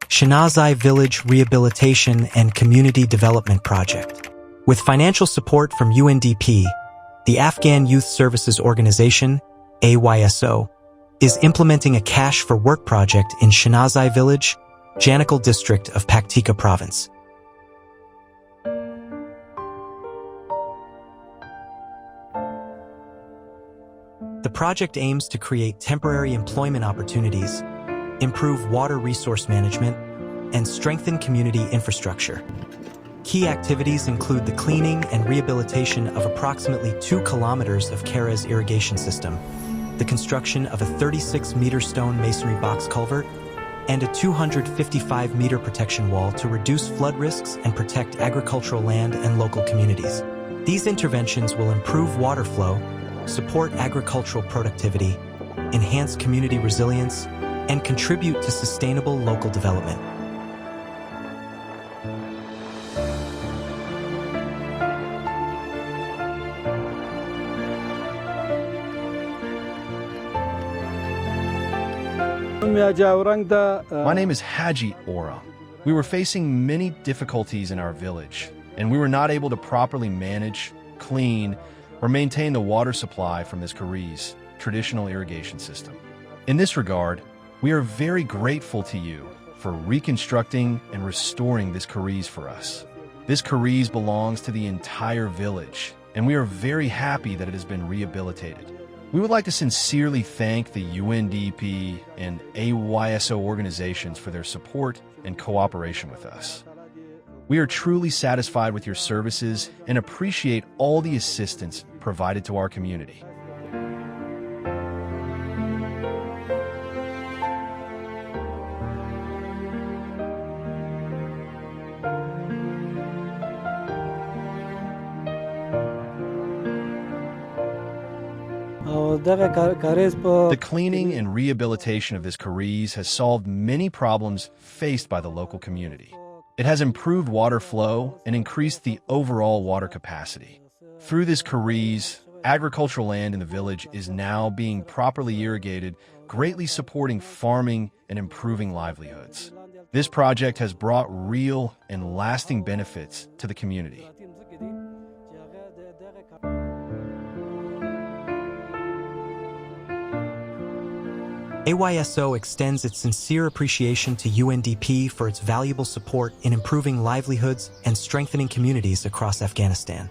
Shinazai Village Rehabilitation and Community Development Project. With financial support from UNDP, the Afghan Youth Services Organization, AYSO, is implementing a cash for work project in Shinazai Village, Janikhel district of Paktika Province. The project aims to create temporary employment opportunities, improve water resource management, and strengthen community infrastructure. Key activities include the cleaning and rehabilitation of approximately 2 kilometers of Karez irrigation system, the construction of a 36-meter stone masonry box culvert, and a 255-meter protection wall to reduce flood risks and protect agricultural land and local communities. These interventions will improve water flow, support agricultural productivity, enhance community resilience, and contribute to sustainable local development. My name is Haji Ora. We were facing many difficulties in our village, and we were not able to properly manage, clean, or maintain the water supply from this Karez traditional irrigation system. In this regard, we are very grateful to you for reconstructing and restoring this Karez for us. This Karez belongs to the entire village, and we are very happy that it has been rehabilitated. We would like to sincerely thank the UNDP and AYSO organizations for their support and cooperation with us. We are truly satisfied with your services and appreciate all the assistance provided to our community. The cleaning and rehabilitation of this Karez has solved many problems faced by the local community. It has improved water flow and increased the overall water capacity. Through this Karez, agricultural land in the village is now being properly irrigated, greatly supporting farming and improving livelihoods. This project has brought real and lasting benefits to the community. AYSO extends its sincere appreciation to UNDP for its valuable support in improving livelihoods and strengthening communities across Afghanistan.